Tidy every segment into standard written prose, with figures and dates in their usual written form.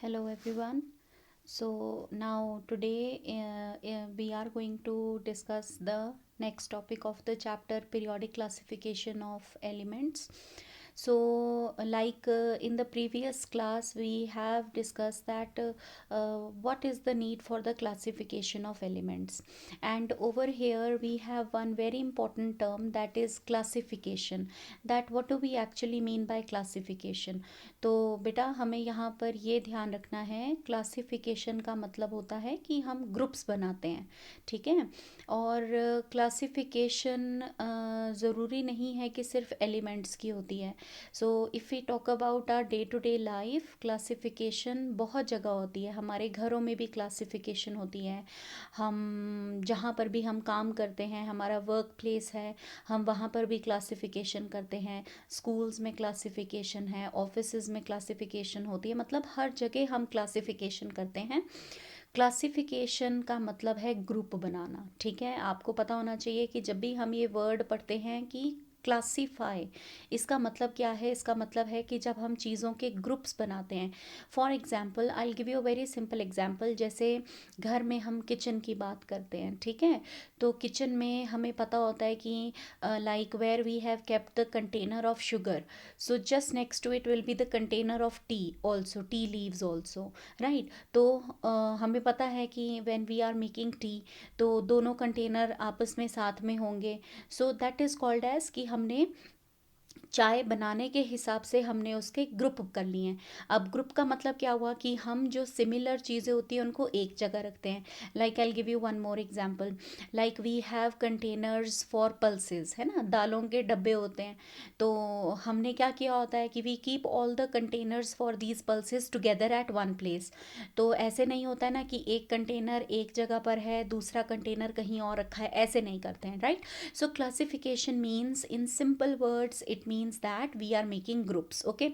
Hello everyone. So now today we are going to discuss the next topic of the chapter, periodic classification of elements. So in the previous class we have discussed that what is the need for the classification of elements, and over here we have one very important term, that is classification. That what do we actually mean by classification? तो बेटा हमें यहाँ पर ये ध्यान रखना है, classification का मतलब होता है कि हम ग्रुप्स बनाते हैं, ठीक है। और क्लासिफिकेशन ज़रूरी नहीं है कि सिर्फ एलिमेंट्स की होती है। So if we talk about our day to day life, classification बहुत जगह होती है। हमारे घरों में भी क्लासिफिकेशन होती है। हम जहाँ पर भी हम काम करते हैं, हमारा वर्क प्लेस है, हम वहाँ पर भी क्लासिफिकेशन करते हैं। स्कूल्स में क्लासिफिकेशन है, ऑफिसेज में क्लासिफिकेशन होती है, मतलब हर जगह हम क्लासिफिकेशन करते हैं। क्लासिफिकेशन का मतलब है ग्रुप बनाना, ठीक है। आपको पता होना चाहिए कि जब भी हम ये वर्ड पढ़ते हैं कि क्लासीफाई, इसका मतलब क्या है? इसका मतलब है कि जब हम चीज़ों के ग्रुप्स बनाते हैं। For example I give you a very simple example. जैसे घर में हम किचन की बात करते हैं, ठीक है। तो किचन में हमें पता होता है कि like where we have kept the container of sugar, so just next to it will be the container of tea also, tea leaves also, right? तो हमें पता है कि when we are making tea, तो दोनों कंटेनर आपस में साथ में होंगे। so that is called as कि हमने चाय बनाने के हिसाब से हमने उसके ग्रुप कर लिए हैं। अब ग्रुप का मतलब क्या हुआ कि हम जो सिमिलर चीज़ें होती हैं उनको एक जगह रखते हैं। Like I give you one more example. Like we have containers for pulses, है ना, दालों के डब्बे होते हैं। तो हमने क्या किया होता है कि we keep all the containers for these pulses together at one place. तो ऐसे नहीं होता है ना कि एक कंटेनर एक जगह पर है, दूसरा कंटेनर कहीं और रखा है, ऐसे नहीं करते हैं, right. So classification means, in simple words, it means that we are making groups. Okay.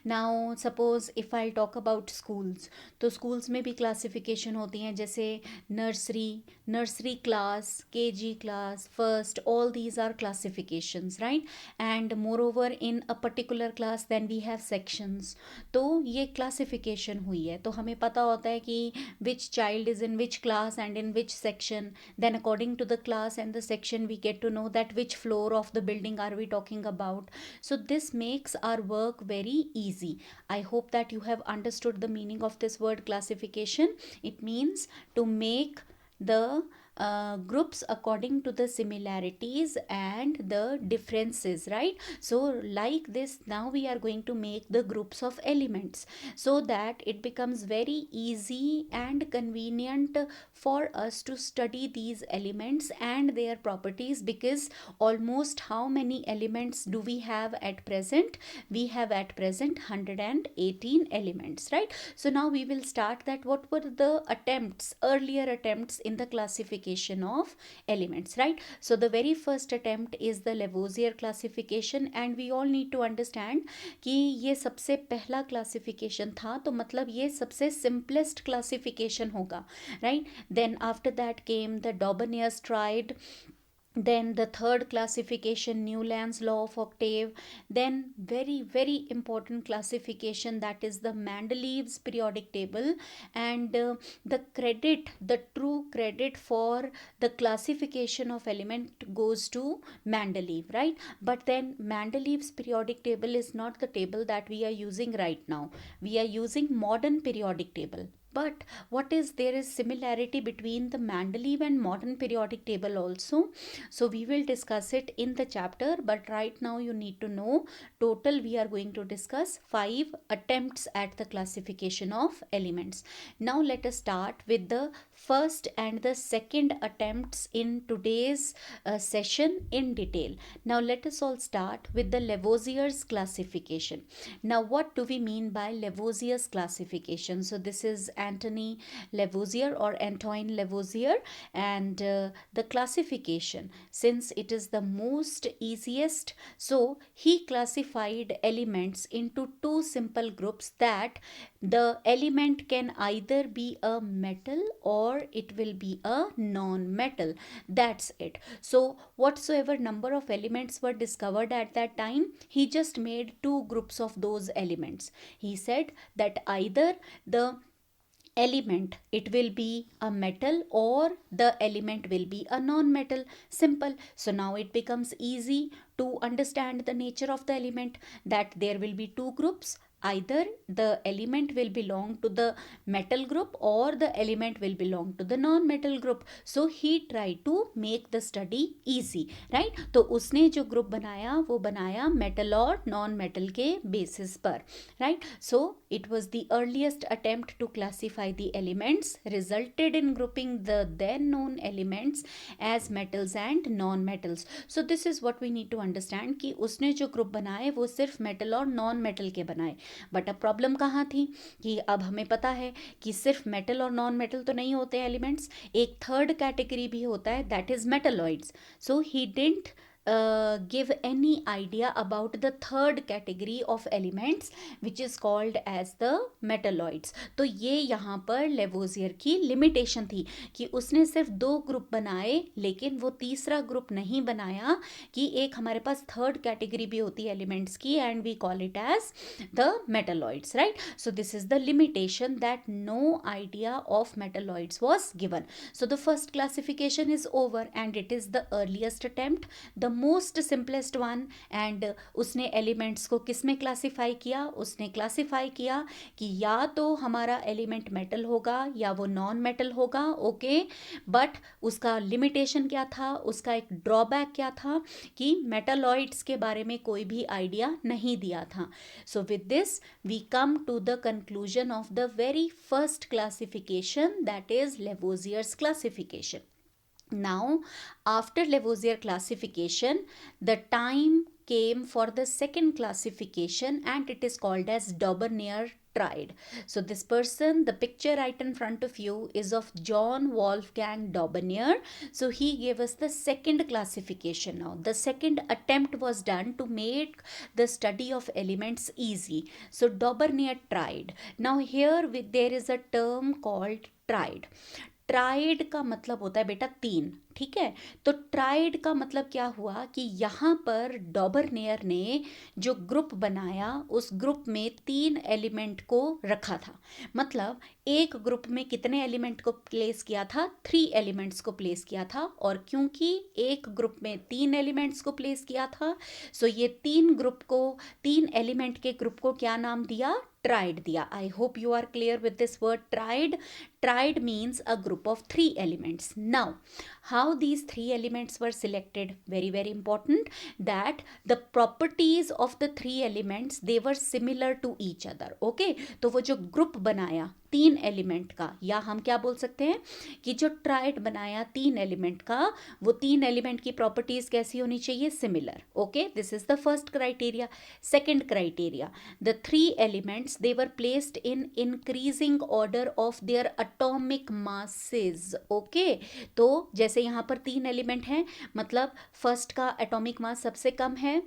Now suppose if I'll talk about schools, तो schools में भी classification होती हैं, जैसे nursery class, KG class, first, all these are classifications, right? And moreover in a particular class then we have sections. तो ये classification हुई है, तो हमें पता होता है कि which child is in which class and in which section. Then according to the class and the section we get to know that which floor of the building are we talking about. So this makes our work very easy. I hope that you have understood the meaning of this word classification. It means to make the groups according to the similarities and the differences, right? So like this, now we are going to make the groups of elements so that it becomes very easy and convenient for us to study these elements and their properties. Because almost how many elements do we have at present? We have at present 118 elements, right? So now we will start that what were the earlier attempts in the classification of elements, right? So the very first attempt is the Lavoisier classification, and we all need to understand कि ये सबसे पहला classification था, तो मतलब ये सबसे simplest classification होगा, right. Then after that came the Daubonier's triad. Then the third classification, Newland's law of octave. Then very very important classification, that is the Mendeleev's periodic table. And the true credit for the classification of element goes to Mendeleev, right? But then Mendeleev's periodic table is not the table that we are using right now. We are using modern periodic table. But what is, there is similarity between the Mendeleev and modern periodic table also. So we will discuss it in the chapter, but right now you need to know total we are going to discuss 5 attempts at the classification of elements. Now let us start with the first and the second attempts in today's session in detail. Now let us all start with the Lavoisier's classification. Now what do we mean by Lavoisier's classification? So this is Antony Lavoisier or Antoine Lavoisier, and the classification, since it is the most easiest, so he classified elements into two simple groups, that the element can either be a metal or or it will be a non-metal. That's it. So whatsoever number of elements were discovered at that time, he just made two groups of those elements. He said that either the element, it will be a metal, or the element will be a non-metal. Simple. So now it becomes easy to understand the nature of the element, that there will be two groups. Either the element will belong to the metal group or the element will belong to the non-metal group. So he tried to make the study easy, right? तो उसने जो group बनाया वो बनाया metal और non metal के basis पर, right? So it was the earliest attempt to classify the elements, resulted in grouping the then known elements as metals and non-metals. So this is what we need to understand कि उसने जो group बनाए वो सिर्फ metal और non metal के बनाए. But अब प्रॉब्लम कहाँ थी कि अब हमें पता है कि सिर्फ मेटल और नॉन मेटल तो नहीं होते एलिमेंट्स, एक थर्ड कैटेगरी भी होता है, that is metalloids. So he didn't give any idea about the third category of elements which is called as the metalloids. तो ये यहाँ पर लेवोजियर की लिमिटेशन थी कि उसने सिर्फ दो ग्रुप बनाए, लेकिन वो तीसरा ग्रुप नहीं बनाया कि एक हमारे पास थर्ड कैटेगरी भी होती है एलिमेंट्स की, and we call it as the metalloids, right? So this is the limitation, that no idea of metalloids was given. So the first classification is over and it is the earliest attempt, the most simplest one. And उसने elements को किस में classify किया? उसने classify किया कि या तो हमारा एलिमेंट मेटल होगा या वो नॉन मेटल होगा. ओके, बट उसका लिमिटेशन क्या था, उसका एक ड्रॉबैक क्या था कि मेटालॉइड्स के बारे में कोई भी आइडिया नहीं दिया था. So with this we come to the conclusion of the very first classification, that is Lavoisier's classification. Now, after Lavoisier classification, the time came for the second classification, and it is called as Daubernier triad. So this person, the picture right in front of you is of John Wolfgang Daubernier. So he gave us the second classification now. The second attempt was done to make the study of elements easy. So Daubernier triad. Now here there is a term called triad. Tried का मतलब होता है बेटा तीन, ठीक है? तो tried का मतलब क्या हुआ कि यहाँ पर डॉबरनेयर ने जो ग्रुप बनाया उस ग्रुप में तीन एलिमेंट को रखा था. मतलब एक ग्रुप में कितने एलिमेंट को प्लेस किया था? 3 एलिमेंट्स को प्लेस किया था. और क्योंकि एक ग्रुप में 3 एलिमेंट्स को प्लेस किया था, सो ये तीन एलिमेंट के ग्रुप को क्या नाम दिया? ट्राइड दिया. I hope you are clear with this word triad. Triad means a group of 3 elements. Now, how these 3 elements were selected? Very, very important, that the properties of the 3 elements, they were similar to each other. Okay? तो वो जो group बनाया 3 element का, या हम क्या बोल सकते हैं कि जो ट्राइड बनाया 3 एलिमेंट का, वो 3 एलिमेंट की प्रॉपर्टीज कैसी होनी चाहिए? Similar. Okay, this is the first criteria. Second criteria, the 3 elements they were placed in increasing order of their atomic masses. Okay, तो जैसे यहाँ पर 3 एलिमेंट हैं, मतलब फर्स्ट का एटॉमिक मास सबसे कम है,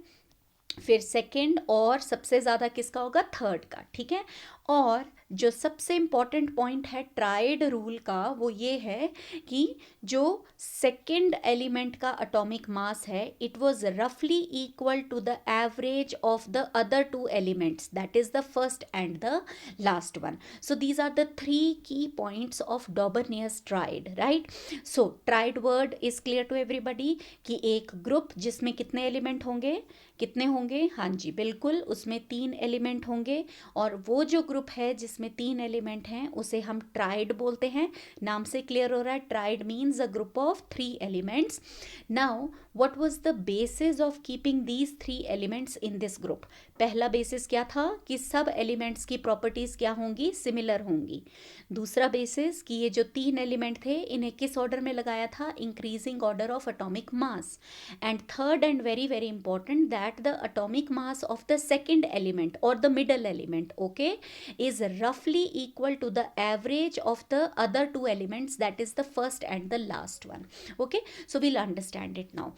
फिर सेकेंड, और सबसे ज़्यादा किसका होगा? थर्ड का. ठीक है. और जो सबसे इम्पॉर्टेंट पॉइंट है ट्राइड रूल का, वो ये है कि जो सेकेंड एलिमेंट का एटॉमिक मास है, इट वाज रफली equal to the average of the other 2 elements, that is the first and the last one. So these are the 3 key points of Dobereiner's triad, right? So triad word is clear to everybody कि एक group जिसमें कितने element होंगे? कितने होंगे? हाँ जी, बिल्कुल, उसमें 3 एलिमेंट होंगे. और वो जो ग्रुप है जिसमें 3 एलिमेंट हैं, उसे हम ट्राइड बोलते हैं. नाम से क्लियर हो रहा है, tried means a group of 3 elements. Now what was the basis of keeping these 3 elements in this group? पहला बेसिस क्या था कि सब एलिमेंट्स की प्रॉपर्टीज क्या होंगी? सिमिलर होंगी. दूसरा बेसिस कि ये जो 3 एलिमेंट थे, इन्हें किस ऑर्डर में लगाया था? Increasing order of atomic mass. And third and very very important, that the atomic mass of the second element और the middle element, okay, is roughly equal to the average of the other 2 elements, that is the first and the last one. Okay, so we'll understand it now.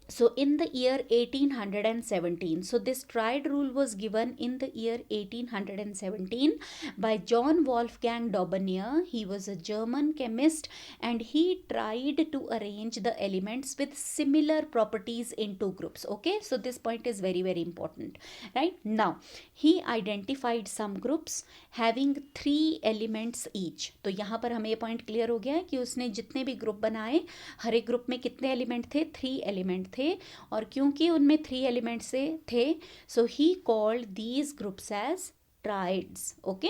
So in the year 1817, so this triad rule was given in the year 1817 by John Wolfgang Daubeney. He was a German chemist and he tried to arrange the elements with similar properties into groups. Okay, so this point is very very important. Right now he identified some groups having 3 elements each. तो यहाँ पर हमें ये point clear हो गया है कि उसने जितने भी ग्रुप बनाए हर एक ग्रुप में कितने एलिमेंट थे, 3 एलिमेंट थे, और क्योंकि उनमें 3 एलिमेंट से थे, so he called these groups as triads. Okay,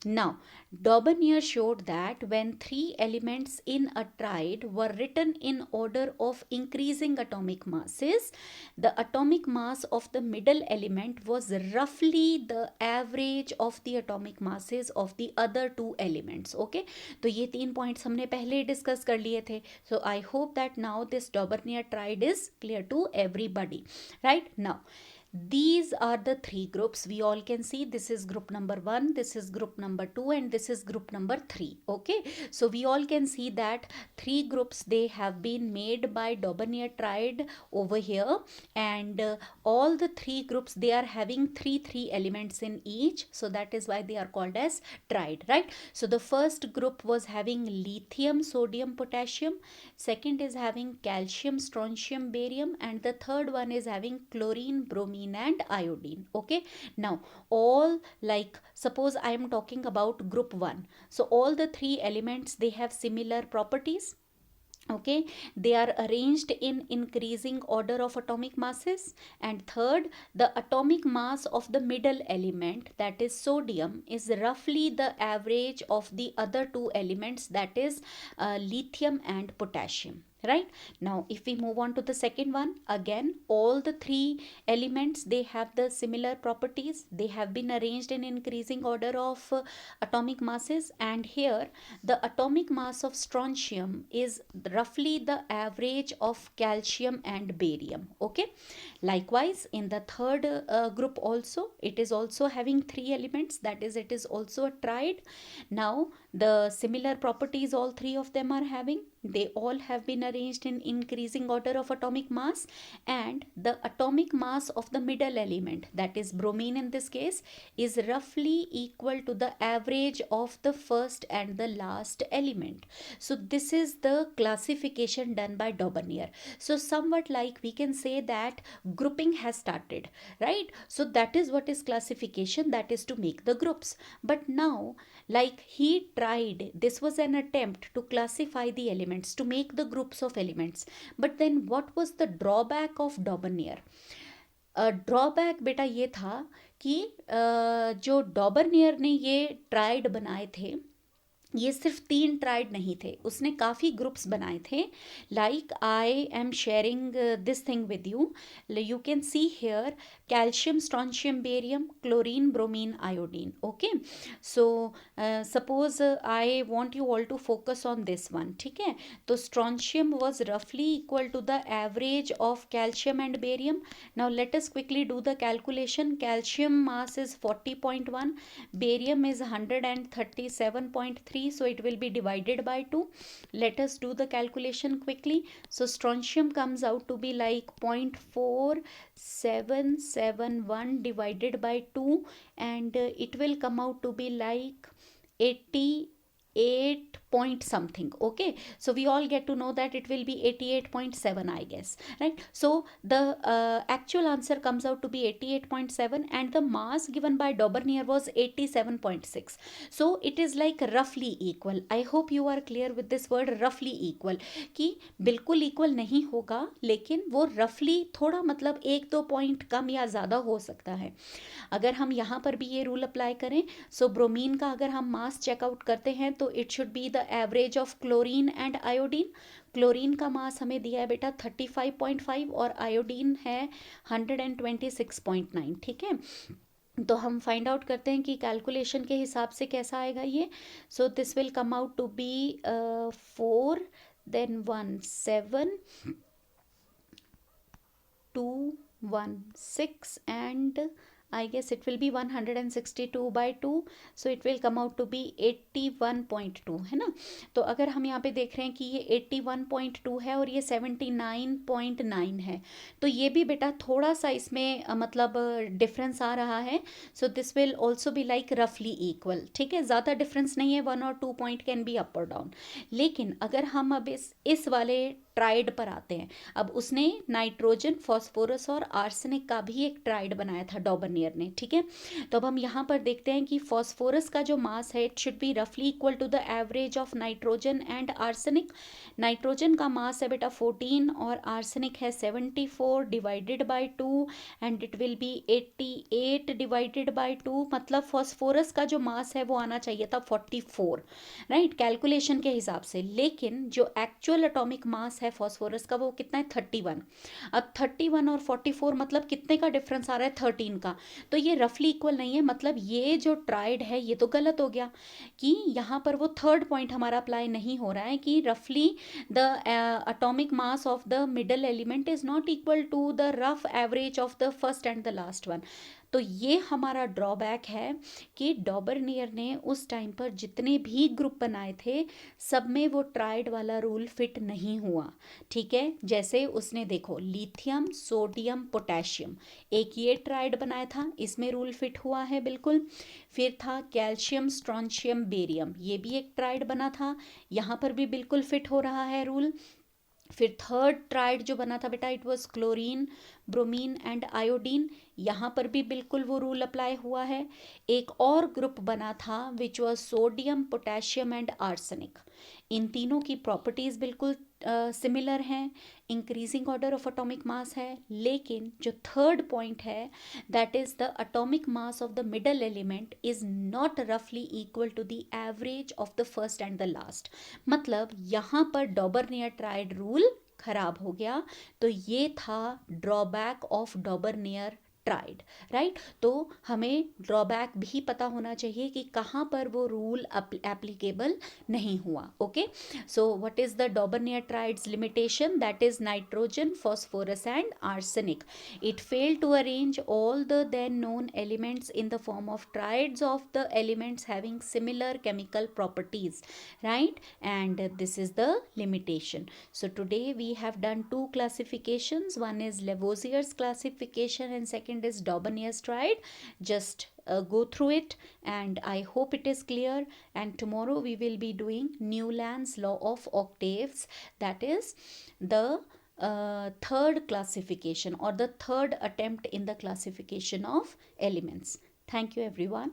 now Daubeney showed that when 3 elements in a triad were written in order of increasing atomic masses, the atomic mass of the middle element was roughly the average of the atomic masses of the other 2 elements. Okay, तो ये 3 points हमने पहले ही discuss कर लिए थे. So I hope that now this Daubeney triad is clear to everybody. Right now, these are the 3 groups. We all can see this is group number 1, this is group number 2, and this is group number 3. Okay, so we all can see that 3 groups they have been made by Daubeney triad over here, and all the 3 groups they are having 3 elements in each, so that is why they are called as triad. Right, so the first group was having lithium, sodium, potassium, second is having calcium, strontium, barium, and the third one is having chlorine, bromine, and iodine. Okay, now all, like suppose I am talking about group 1, so all the 3 elements they have similar properties. Okay, they are arranged in increasing order of atomic masses, and third, the atomic mass of the middle element, that is sodium, is roughly the average of the other 2 elements, that is lithium and potassium. Right, now if we move on to the second one, again all the 3 elements they have the similar properties, they have been arranged in increasing order of atomic masses, and here the atomic mass of strontium is roughly the average of calcium and barium. Okay, likewise in the third group also, it is also having 3 elements, that is it is also a triad. Now the similar properties all 3 of them are having, they all have been arranged in increasing order of atomic mass, and the atomic mass of the middle element, that is bromine in this case, is roughly equal to the average of the first and the last element. So this is the classification done by Daubeney. So somewhat like we can say that grouping has started, right? So that is what is classification, that is to make the groups. But now, like he tried, this was an attempt to classify the elements, to make the groups of elements. But then what was the drawback of Daubeney? Drawback बेटा ये था कि जो डॉबरनियर ने ये tried बनाए थे, ये सिर्फ 3 ट्राइड नहीं थे, उसने काफ़ी ग्रुप्स बनाए थे. Like I am sharing this thing with you. You can see here calcium, strontium, barium, chlorine, bromine, iodine. Okay, so suppose I want you all to focus on this one. ठीक है, तो strontium was रफली equal to the average of calcium and barium. Now let us quickly do the calculation. Calcium mass is 40.1, barium is 137.3, so it will be divided by 2. Let us do the calculation quickly. So strontium comes out to be like 0.4771 divided by 2, and it will come out to be like 88 point something. Okay, so we all get to know that it will be 88.7, I guess, right? So the actual answer comes out to be 88.7, and the mass given by Daubeney was 87.6. so it is like roughly equal. I hope you are clear with this word roughly equal, कि बिल्कुल equal नहीं होगा, लेकिन वो रफली थोड़ा मतलब 1-2 point कम या ज़्यादा हो सकता है. अगर हम यहाँ पर भी ये रूल अप्लाई करें, सो ब्रोमीन का अगर हम मास चेकआउट करते हैं तो it should be the average of chlorine and iodine. Chlorine का मास हमें दिया है बेटा 35.5 और आयोडीन है 126.9. ठीक है, तो हम फाइंड आउट करते हैं कि कैलकुलेशन के हिसाब से कैसा आएगा ये. So this will come out to be 4, then 1 7 2 1 6 and I guess it will be 162 by 2, so it will come out to be 81.2, है ना. तो अगर हम यहाँ पे देख रहे हैं कि ये 81.2 है और ये 79.9 है, तो ये भी बेटा थोड़ा सा इसमें मतलब डिफरेंस आ रहा है. सो this will also be like रफली इक्वल. ठीक है, ज़्यादा डिफरेंस नहीं है, 1 और 2 पॉइंट कैन बी अप और डाउन. लेकिन अगर हम अब इस वाले ट्राइड पर आते हैं, अब उसने नाइट्रोजन, फॉस्फोरस और आर्सेनिक का भी एक ट्राइड बनाया था डॉबरनियर ने. ठीक है, तो अब हम यहाँ पर देखते हैं कि फॉस्फोरस का जो मास है इट शुड बी रफली equal to the average of nitrogen and arsenic. Nitrogen का मास है बेटा 14 और आर्सेनिक है 74 divided by 2 and it will be 88 divided by 2. मतलब फॉस्फोरस का जो मास है वो आना चाहिए था 44, राइट, कैलकुलेशन के हिसाब से. लेकिन जो एक्चुअल एटॉमिक मास है फॉस्फोरस का वो कितना है, 31. अब 31 और 44 मतलब कितने का डिफरेंस आ रहा है, 13 का. तो ये रफली इक्वल नहीं है. मतलब ये जो ट्राइड है ये तो गलत हो गया कि यहाँ पर वो थर्ड पॉइंट हमारा अप्लाई नहीं हो रहा है कि रफली the atomic mass of the middle element is not equal to the rough average of the first and the last one. तो ये हमारा ड्रॉबैक है कि डॉबरनियर ने उस टाइम पर जितने भी ग्रुप बनाए थे सब में वो ट्राइड वाला रूल फिट नहीं हुआ. ठीक है, जैसे उसने देखो लिथियम, सोडियम, पोटेशियम, एक ये ट्राइड बनाया था, इसमें रूल फिट हुआ है बिल्कुल. फिर था कैल्शियम, स्ट्रॉन्शियम, बेरियम, ये भी एक ट्राइड बना था, यहाँ पर भी बिल्कुल फिट हो रहा है रूल. फिर थर्ड ट्राइड जो बना था बेटा it was chlorine, bromine and iodine, यहाँ पर भी बिल्कुल वो रूल अप्लाई हुआ है. एक और ग्रुप बना था which was sodium, potassium and arsenic. इन तीनों की प्रॉपर्टीज़ बिल्कुल सिमिलर हैं, increasing order of atomic mass है. लेकिन जो थर्ड पॉइंट है that is the atomic mass of the middle element is not रफली equal to the average of the first and the last. मतलब यहाँ पर डॉबरनियर ट्राइड रूल खराब हो गया. तो ये था ड्रॉबैक ऑफ डॉबरनियर ट्राइड, राइट. तो हमें ड्रॉबैक भी पता होना चाहिए कि कहाँ पर वो रूल एप्लीकेबल नहीं हुआ. Okay, so what is the Dobereiner triads limitation, that is nitrogen, phosphorus and arsenic. It fail to arrange all the then known elements in the form of triads of the elements having similar chemical properties, right, and this is the limitation. So today we have done two classifications, one is Lavoisier's classification and second is Daubernier's triad. Just go through it and I hope it is clear. And tomorrow we will be doing Newland's law of octaves, that is the third classification or the third attempt in the classification of elements. Thank you everyone.